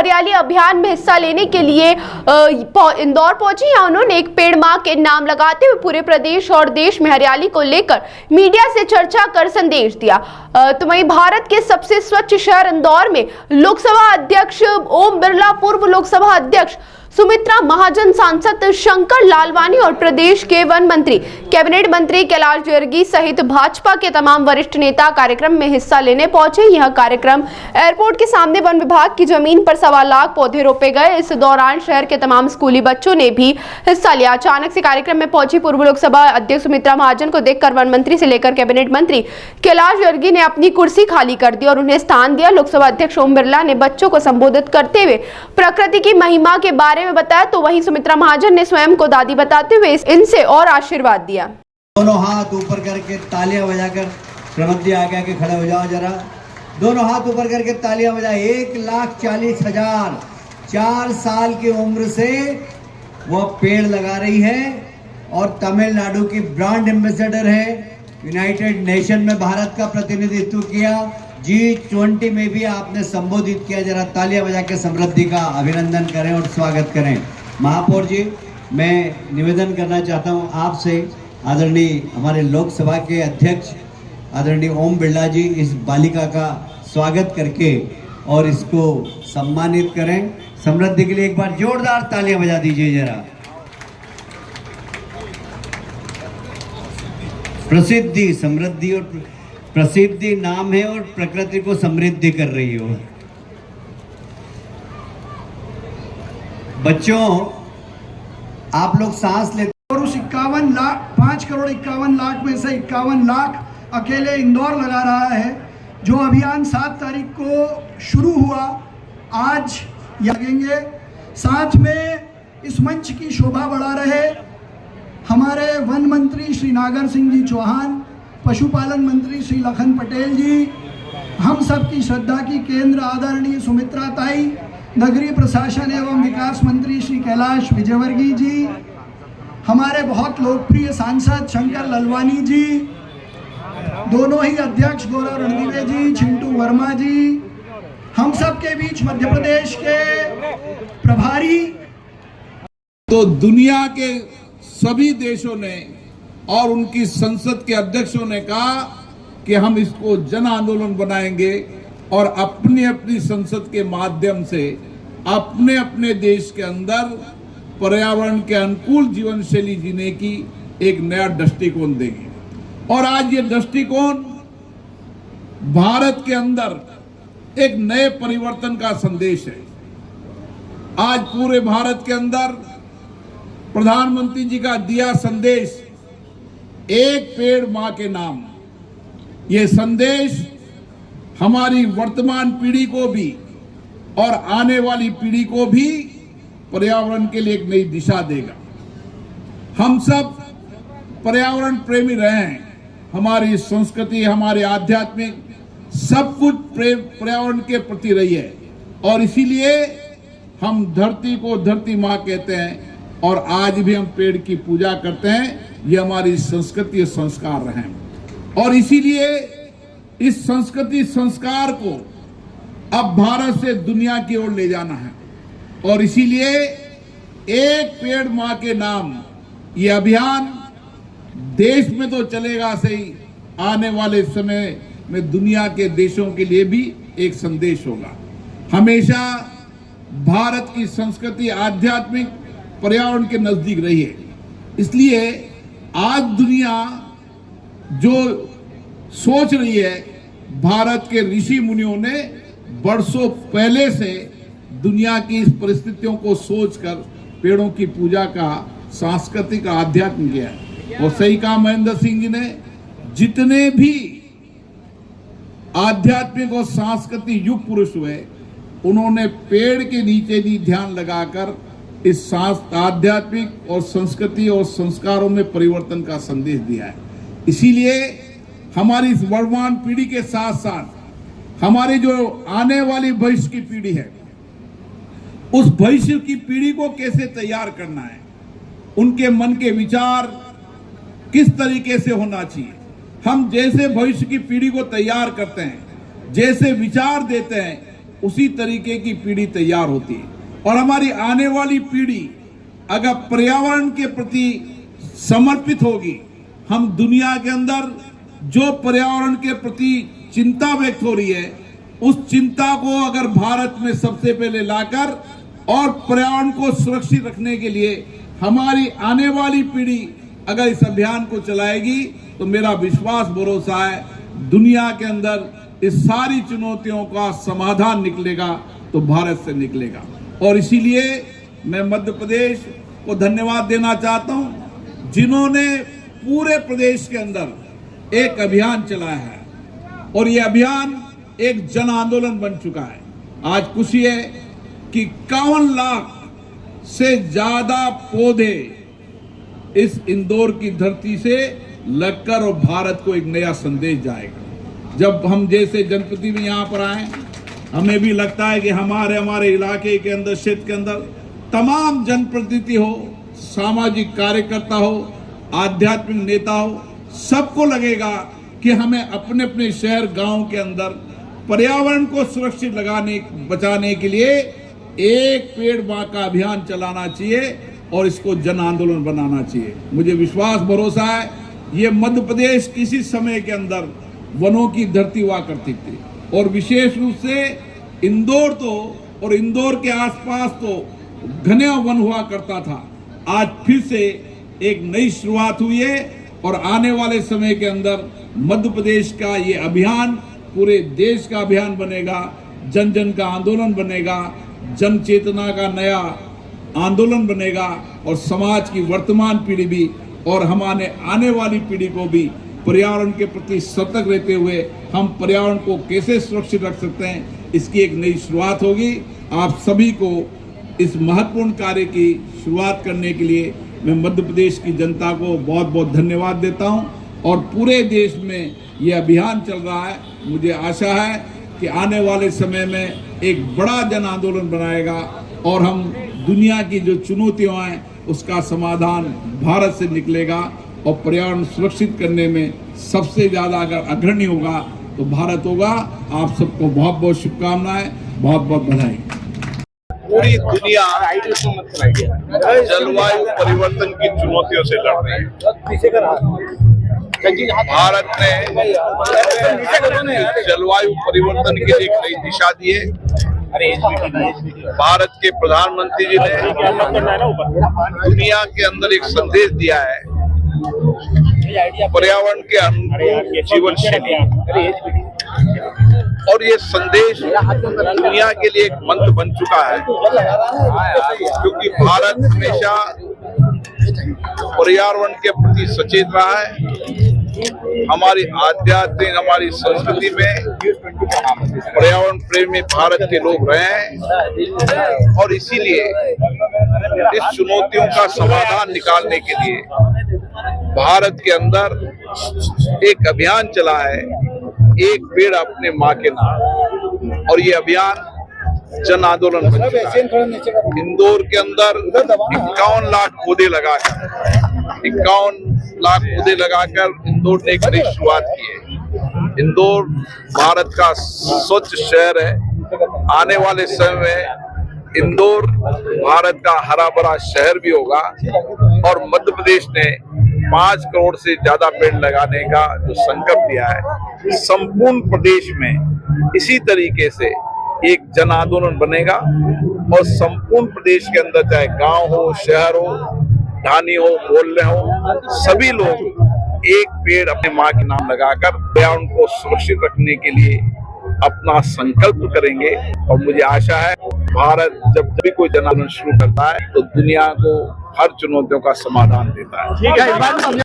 हरियाली अभियान में हिस्सा लेने के लिए इंदौर पहुंची। यहाँ उन्होंने एक पेड़ मां के नाम लगाते हुए पूरे प्रदेश और देश में हरियाली को लेकर मीडिया से चर्चा कर संदेश दिया। तो वहीं भारत के सबसे स्वच्छ शहर इंदौर में लोकसभा अध्यक्ष ओम बिरला, पूर्व लोकसभा अध्यक्ष सुमित्रा महाजन, सांसद शंकर लालवानी और प्रदेश के वन मंत्री, कैबिनेट मंत्री कैलाश विजयवर्गीय सहित भाजपा के तमाम वरिष्ठ नेता कार्यक्रम में हिस्सा लेने पहुंचे। यह कार्यक्रम एयरपोर्ट के सामने वन विभाग की जमीन पर 1.25 लाख पौधे रोपे गए। इस दौरान शहर के तमाम स्कूली बच्चों ने भी हिस्सा लिया। अचानक से कार्यक्रम में पहुंची पूर्व लोकसभा अध्यक्ष सुमित्रा महाजन को देखकर वन मंत्री से लेकर कैबिनेट मंत्री कैलाश विजयवर्गीय ने अपनी कुर्सी खाली कर दी और उन्हें स्थान दिया। लोकसभा अध्यक्ष ओम बिरला ने बच्चों को संबोधित करते हुए प्रकृति की महिमा के बारे में बताया, तो वहीं सुमित्रा महाजन ने स्वयं को दादी बताते हुए इनसे और आशीर्वाद दिया। दोनों हाथ ऊपर करके तालियां बजाकर प्रमद जी आगे आके खड़े हो जाओ जरा। दोनों हाथ ऊपर करके तालियां बजाए। 1,40,000 4 साल की उम्र से वो पेड़ लगा रही है और तमिलनाडु की ब्रांड एम्बेसडर है। यूनाइटेड नेशन में भारत का प्रतिनिधित्व किया, G20 में भी आपने संबोधित किया। जरा तालियां बजा के समृद्धि का अभिनंदन करें और स्वागत करें। महापौर जी, मैं निवेदन करना चाहता हूं आपसे, आदरणीय हमारे लोकसभा के अध्यक्ष आदरणीय ओम बिरला जी इस बालिका का स्वागत करके और इसको सम्मानित करें। समृद्धि के लिए एक बार जोरदार तालियां बजा दीजिए जरा। प्रसिद्धि, समृद्धि और प्रसिद्धि नाम है और प्रकृति को समृद्धि कर रही हो। बच्चों, आप लोग सांस लेते और उस 51 लाख 5 करोड़ 51 लाख में से 51 लाख अकेले इंदौर लगा रहा है। जो अभियान 7 तारीख को शुरू हुआ, आज लगेंगे। साथ में इस मंच की शोभा बढ़ा रहे हमारे वन मंत्री श्री नागर सिंह जी चौहान, पशुपालन मंत्री श्री लखन पटेल जी, हम सब की श्रद्धा की केंद्र आदरणीय सुमित्रा ताई, नगरीय प्रशासन एवं विकास मंत्री श्री कैलाश विजयवर्गीय जी, हमारे बहुत लोकप्रिय सांसद शंकर लालवानी जी, दोनों ही अध्यक्ष गौरव रणदीवे जी, चिंटू वर्मा जी, हम सब के बीच मध्य प्रदेश के प्रभारी। तो दुनिया के सभी देशों ने और उनकी संसद के अध्यक्षों ने कहा कि हम इसको जन आंदोलन बनाएंगे और अपनी अपनी संसद के माध्यम से अपने अपने देश के अंदर पर्यावरण के अनुकूल जीवन शैली जीने की एक नया दृष्टिकोण देंगे। और आज ये दृष्टिकोण भारत के अंदर एक नए परिवर्तन का संदेश है। आज पूरे भारत के अंदर प्रधानमंत्री जी का दिया संदेश, एक पेड़ मां के नाम, ये संदेश हमारी वर्तमान पीढ़ी को भी और आने वाली पीढ़ी को भी पर्यावरण के लिए एक नई दिशा देगा। हम सब पर्यावरण प्रेमी रहे हैं। हमारी संस्कृति, हमारे आध्यात्मिक सब कुछ प्रेम पर्यावरण के प्रति रही है और इसीलिए हम धरती को धरती मां कहते हैं और आज भी हम पेड़ की पूजा करते हैं। ये हमारी संस्कृति और संस्कार रहे और इसीलिए इस संस्कृति संस्कार को अब भारत से दुनिया की ओर ले जाना है और इसीलिए एक पेड़ मां के नाम ये अभियान देश में तो चलेगा सही, आने वाले समय में दुनिया के देशों के लिए भी एक संदेश होगा। हमेशा भारत की संस्कृति आध्यात्मिक पर्यावरण के नजदीक रही है, इसलिए आज दुनिया जो सोच रही है, भारत के ऋषि मुनियों ने बरसों पहले से दुनिया की इस परिस्थितियों को सोचकर पेड़ों की पूजा का सांस्कृतिक आध्यात्म किया है। और सही कहा महेंद्र सिंह जी ने, जितने भी आध्यात्मिक और सांस्कृतिक युग पुरुष हुए, उन्होंने पेड़ के नीचे भी ध्यान लगाकर इस आध्यात्मिक और संस्कृति और संस्कारों में परिवर्तन का संदेश दिया है। इसीलिए हमारी इस वर्तमान पीढ़ी के साथ साथ हमारी जो आने वाली भविष्य की पीढ़ी है, उस भविष्य की पीढ़ी को कैसे तैयार करना है, उनके मन के विचार किस तरीके से होना चाहिए। हम जैसे भविष्य की पीढ़ी को तैयार करते हैं, जैसे विचार देते हैं, उसी तरीके की पीढ़ी तैयार होती है। और हमारी आने वाली पीढ़ी अगर पर्यावरण के प्रति समर्पित होगी, हम दुनिया के अंदर जो पर्यावरण के प्रति चिंता व्यक्त हो रही है, उस चिंता को अगर भारत में सबसे पहले लाकर और पर्यावरण को सुरक्षित रखने के लिए हमारी आने वाली पीढ़ी अगर इस अभियान को चलाएगी, तो मेरा विश्वास भरोसा है दुनिया के अंदर इस सारी चुनौतियों का समाधान निकलेगा तो भारत से निकलेगा। और इसीलिए मैं मध्य प्रदेश को धन्यवाद देना चाहता हूं, जिन्होंने पूरे प्रदेश के अंदर एक अभियान चलाया है और ये अभियान एक जन आंदोलन बन चुका है। आज खुशी है कि 51 लाख से ज्यादा पौधे इस इंदौर की धरती से लगकर और भारत को एक नया संदेश जाएगा। जब हम जैसे जनप्रतिनिधि यहाँ पर आए, हमें भी लगता है कि हमारे इलाके के अंदर, क्षेत्र के अंदर तमाम जनप्रतिनिधि हो, सामाजिक कार्यकर्ता हो, आध्यात्मिक नेता हो, सबको लगेगा कि हमें अपने अपने शहर गांव के अंदर पर्यावरण को सुरक्षित बचाने के लिए एक पेड़ मां का अभियान चलाना चाहिए और इसको जन आंदोलन बनाना चाहिए। मुझे विश्वास भरोसा है ये मध्य प्रदेश किसी समय के अंदर वनों की धरती हुआ करती थी और विशेष रूप से इंदौर तो और इंदौर के आसपास तो घने वन हुआ करता था। आज फिर से एक नई शुरुआत हुई है और आने वाले समय के अंदर मध्य प्रदेश का ये अभियान पूरे देश का अभियान बनेगा, जन जन का आंदोलन बनेगा, जन चेतना का नया आंदोलन बनेगा और समाज की वर्तमान पीढ़ी भी और हमारे आने वाली पीढ़ी को भी पर्यावरण के प्रति सतर्क रहते हुए हम पर्यावरण को कैसे सुरक्षित रख सकते हैं, इसकी एक नई शुरुआत होगी। आप सभी को इस महत्वपूर्ण कार्य की शुरुआत करने के लिए मैं मध्य प्रदेश की जनता को बहुत बहुत धन्यवाद देता हूं और पूरे देश में ये अभियान चल रहा है। मुझे आशा है कि आने वाले समय में एक बड़ा जन आंदोलन बनाएगा और हम दुनिया की जो चुनौतियां हैं उसका समाधान भारत से निकलेगा और पर्यावरण सुरक्षित करने में सबसे ज्यादा अगर अग्रणी होगा तो भारत होगा। आप सबको बहुत बहुत शुभकामनाएं, बहुत बहुत बधाई। पूरी दुनिया जलवायु परिवर्तन की चुनौतियों से लड़ रही है। भारत ने जलवायु परिवर्तन के लिए एक नई दिशा दी है। भारत के प्रधानमंत्री जी ने दुनिया के अंदर एक संदेश दिया है, पर्यावरण के अनुकूल जीवन शैली, और ये संदेश दुनिया के लिए एक मंत्र बन चुका है, क्योंकि भारत हमेशा पर्यावरण के प्रति सचेत रहा है। हमारी आध्यात्मिक, हमारी संस्कृति में पर्यावरण प्रेमी भारत के लोग रहे हैं और इसीलिए इस चुनौतियों का समाधान निकालने के लिए भारत के अंदर एक अभियान चला है, एक पेड़ अपने माँ के नाम, और ये अभियान जन आंदोलन बन चुका है। इंदौर के अंदर 51 लाख पौधे लगाकर इंदौर ने एक नई शुरुआत की है। इंदौर भारत का स्वच्छ शहर है। आने वाले समय में इंदौर भारत का हरा भरा शहर भी होगा और मध्य प्रदेश ने 5 करोड़ से ज्यादा पेड़ लगाने का जो संकल्प लिया है, संपूर्ण प्रदेश में इसी तरीके से एक जन आंदोलन बनेगा और संपूर्ण प्रदेश के अंदर चाहे गांव हो, शहर हो, ढानी हो, मोहल्ले हो, सभी लोग एक पेड़ अपने माँ के नाम लगाकर पर्यावरण को सुरक्षित रखने के लिए अपना संकल्प करेंगे। और मुझे आशा है भारत जब भी कोई जन आंदोलन शुरू करता है तो दुनिया को हर चुनौतियों का समाधान देता है।